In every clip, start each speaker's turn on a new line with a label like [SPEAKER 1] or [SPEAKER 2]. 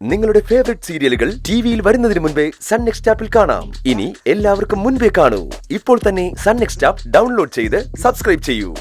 [SPEAKER 1] നിങ്ങളുടെ ഫേവറേറ്റ് സീരിയലുകൾ ടിവിയിൽ വരുന്നതിന് മുൻപേ സൺ നെക്സ്റ്റ് ആപ്പിൽ കാണാം. ഇനി എല്ലാവർക്കും മുൻപേ കാണൂ. ഇപ്പോൾ തന്നെ സൺ നെക്സ്റ്റ് ആപ്പ് ഡൗൺലോഡ് ചെയ്ത് സബ്സ്ക്രൈബ് ചെയ്യൂ.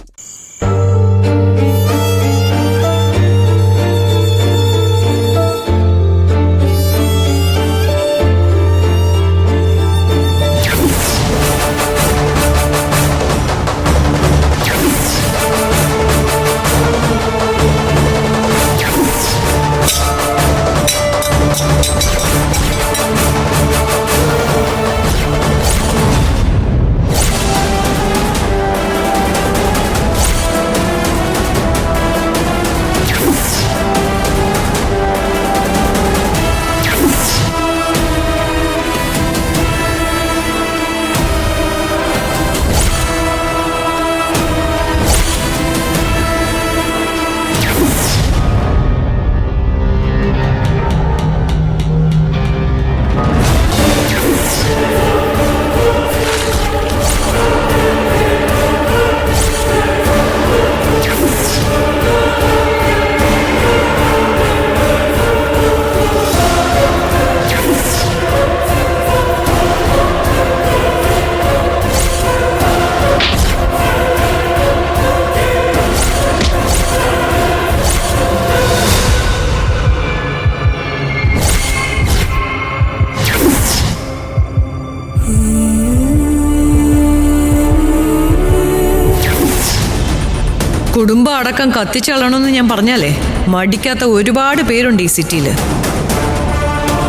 [SPEAKER 2] കുടുംബം അടക്കം കത്തിച്ചളണമെന്ന് ഞാൻ പറഞ്ഞാലേ മടിക്കാത്ത ഒരുപാട് പേരുണ്ട് ഈ സിറ്റിയിൽ.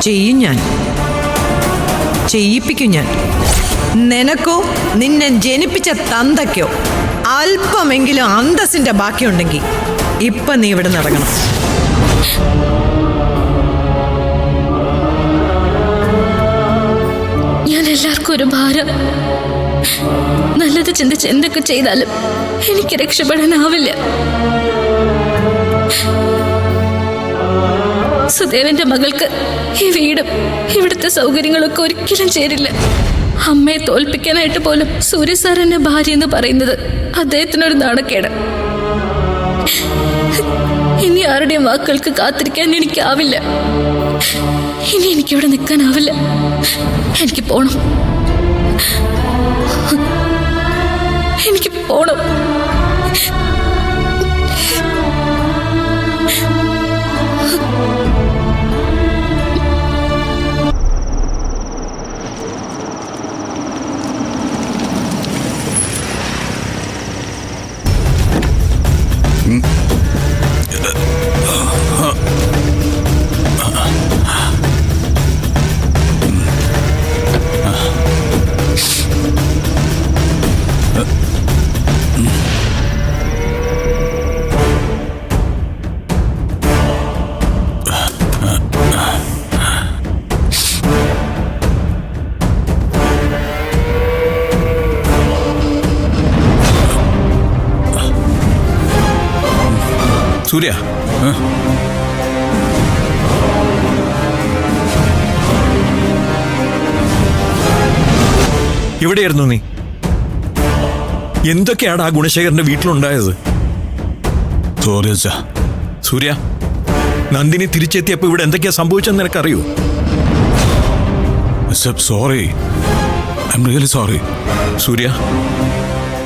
[SPEAKER 2] ചെയ്യും ഞാൻ, ചെയ്യിപ്പിക്കും ഞാൻ. നിനക്കോ നിന്നെ ജനിപ്പിച്ച തന്തയ്ക്കോ അല്പമെങ്കിലും അന്തസ്സിന്റെ ബാക്കിയുണ്ടെങ്കിൽ ഇപ്പൊ നീ ഇവിടെ നടക്കണം.
[SPEAKER 3] ഞാൻ എല്ലാവർക്കും ഒരു ഭാരം. നല്ലത് ചിന്തിച്ച് എന്തൊക്കെ ചെയ്താലും എനിക്ക് രക്ഷപ്പെടാനാവില്ല. സുദേവന്റെ മകൾക്ക് ഈ വീടും ഇവിടുത്തെ സൗകര്യങ്ങളൊക്കെ ഒരിക്കലും ചേരില്ല. അമ്മയെ തോൽപ്പിക്കാനായിട്ട് പോലും സൂര്യ സാർ എന്നെ ഭാര്യ എന്ന് പറയുന്നത് അദ്ദേഹത്തിനൊരു നാണക്കേട്. ഇനി ആരുടെയും വാക്കുകൾക്ക് കാത്തിരിക്കാൻ എനിക്കാവില്ല. ഇനി എനിക്കിവിടെ നിൽക്കാനാവില്ല. എനിക്ക് പോണം, എനിക്ക് പോണം.
[SPEAKER 4] സൂര്യ, എവിടെയായിരുന്നു നീ? എന്തൊക്കെയാണ് ആ ഗുണശേഖരന്റെ വീട്ടിലുണ്ടായത്? സൂര്യ, നന്ദിനി തിരിച്ചെത്തിയപ്പോ ഇവിടെ എന്തൊക്കെയാ സംഭവിച്ചെന്ന് നിനക്കറിയോ?
[SPEAKER 5] Sorry, I am really sorry.
[SPEAKER 4] Surya,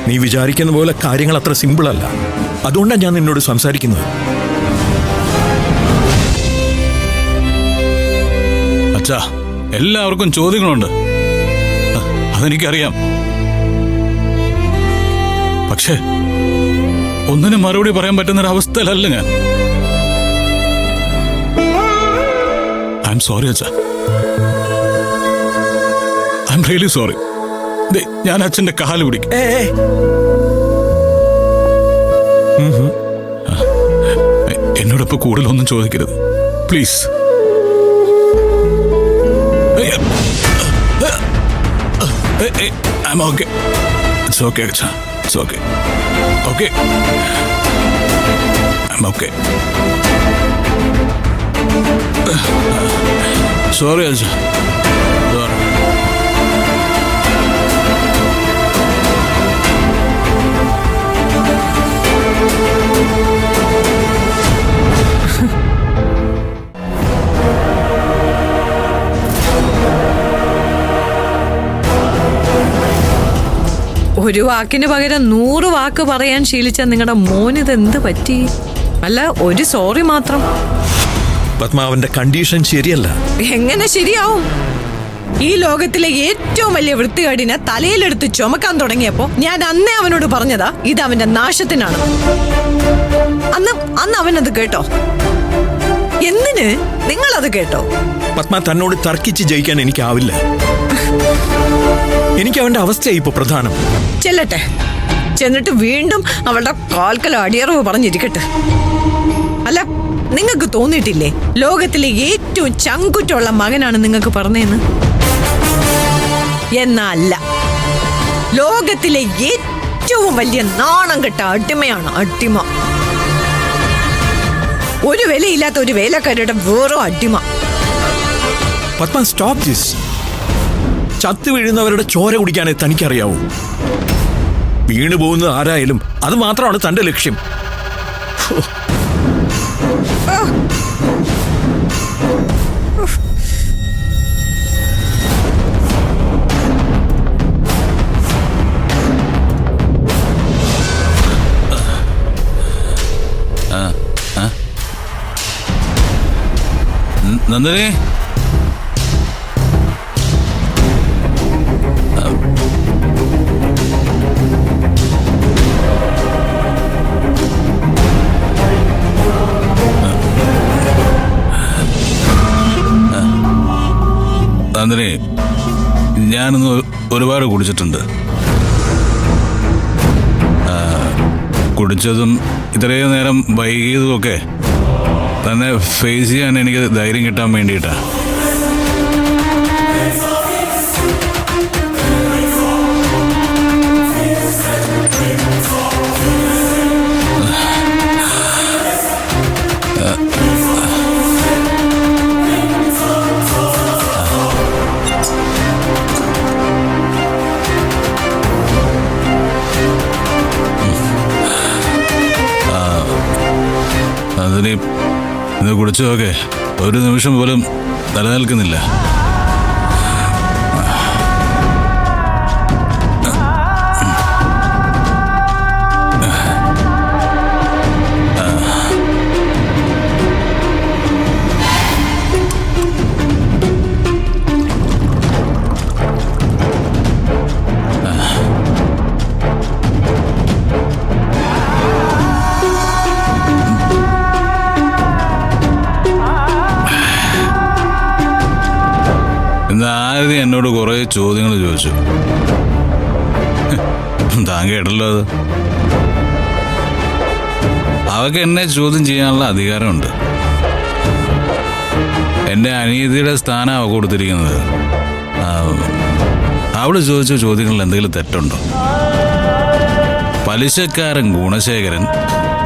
[SPEAKER 4] നീ വിചാരിക്കുന്ന പോലെ കാര്യങ്ങൾ അത്ര സിമ്പിൾ അല്ല. അതുകൊണ്ടാണ് ഞാൻ നിന്നോട് സംസാരിക്കുന്നത്.
[SPEAKER 5] അച്ഛാ, എല്ലാവർക്കും ചോദ്യങ്ങളുണ്ട്, അതെനിക്കറിയാം. പക്ഷേ ഒന്നിനും മറുപടി പറയാൻ പറ്റുന്നൊരവസ്ഥയിലല്ല ഞാൻ. ഐ എം സോറി അച്ഛാ, ഐ എം റിയലി സോറി. ഞാൻ അച്ഛന്റെ കാല് പിടിക്കും. എന്നോടൊപ്പം കൂടുതലൊന്നും ചോദിക്കരുത് please. I'm okay. It's okay, Acha. It's okay. Okay. I'm okay. Sorry, Acha. Sorry.
[SPEAKER 2] ഒരു വാക്കിന് പകരം 100 വാക്ക് പറയാൻ ശീലിച്ച നിങ്ങളുടെ മോനിത് എന്ത് പറ്റി? അല്ല, ഒരു സോറി മാത്രം.
[SPEAKER 4] പത്മാവന്റെ കണ്ടീഷൻ ശരിയല്ല.
[SPEAKER 2] എങ്ങനെ ശരിയാവും? ഈ ലോകത്തിലെ ഏറ്റവും വലിയ വൃത്തികേടിനെ തലയിലെടുത്ത് ചുമക്കാൻ തുടങ്ങിയപ്പോ ഞാൻ അന്നേ അവനോട് പറഞ്ഞതാ ഇത് അവന്റെ നാശത്തിനാണ്. അന്ന് അവനത് കേട്ടോ? എന്തിന് നിങ്ങളത് കേട്ടോ?
[SPEAKER 4] പത്മ, തന്നോട് തർക്കിച്ച് ജയിക്കാൻ എനിക്കാവില്ല. എനിക്ക് അവന്റെ അവസ്ഥയായി ഇപ്പൊ പ്രധാനം.
[SPEAKER 2] ചെല്ലട്ടെ, ചെന്നിട്ട് വീണ്ടും അവളുടെ കാൽക്കല അടിയറവ് പറഞ്ഞിരിക്കട്ടെ. അല്ല, നിങ്ങൾക്ക് തോന്നിയിട്ടില്ലേ ലോകത്തിലെ ഏറ്റവും ചങ്കുറ്റുള്ള മകനാണ് നിങ്ങൾക്ക് പറഞ്ഞതെന്ന്? എന്നല്ല, ലോകത്തിലെ ഏറ്റവും വലിയ നാണം കെട്ട അടിമയാണ് അടിമ. ഒരു വിലയില്ലാത്ത ഒരു വേലക്കാരുടെ വേറോ അടിമ.
[SPEAKER 4] Padma, stop this. ചത്തു വീഴുന്നവരുടെ ചോര കുടിക്കാനേ തനിക്കറിയാവൂ. വീണു പോകുന്നത് ആരായാലും അത് മാത്രമാണ് തന്റെ ലക്ഷ്യം.
[SPEAKER 5] നന്ദിനി, നന്ദിനി, ഞാനിന്ന് ഒരുപാട് കുടിച്ചിട്ടുണ്ട്. കുടിച്ചതും ഇത്രയും നേരം വൈകിയതുമൊക്കെ തന്നെ ഫേസ് ചെയ്യാൻ എനിക്ക് ധൈര്യം കിട്ടാൻ വേണ്ടിയിട്ടാ. അതിന് ഇത് കുടിച്ചതൊക്കെ ഒരു നിമിഷം പോലും നിലനിൽക്കുന്നില്ല. ആരതി എന്നോട് കുറെ ചോദ്യങ്ങൾ ചോദിച്ചു. താൻ കേട്ടല്ലോ അത്. അവക്ക് എന്നെ ചോദ്യം ചെയ്യാനുള്ള അധികാരമുണ്ട്. എൻ്റെ അനിയത്തിയുടെ സ്ഥാനം അവ കൊടുത്തിരിക്കുന്നത്. അവള് ചോദിച്ച ചോദ്യങ്ങളിൽ എന്തെങ്കിലും തെറ്റുണ്ടോ? പലിശക്കാരൻ ഗുണശേഖരൻ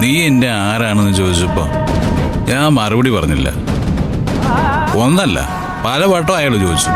[SPEAKER 5] നീ എൻ്റെ ആരാണെന്ന് ചോദിച്ചപ്പോൾ ഞാൻ മറുപടി പറഞ്ഞില്ല. ഒന്നല്ല, പല വട്ടം അയാൾ ചോദിച്ചു.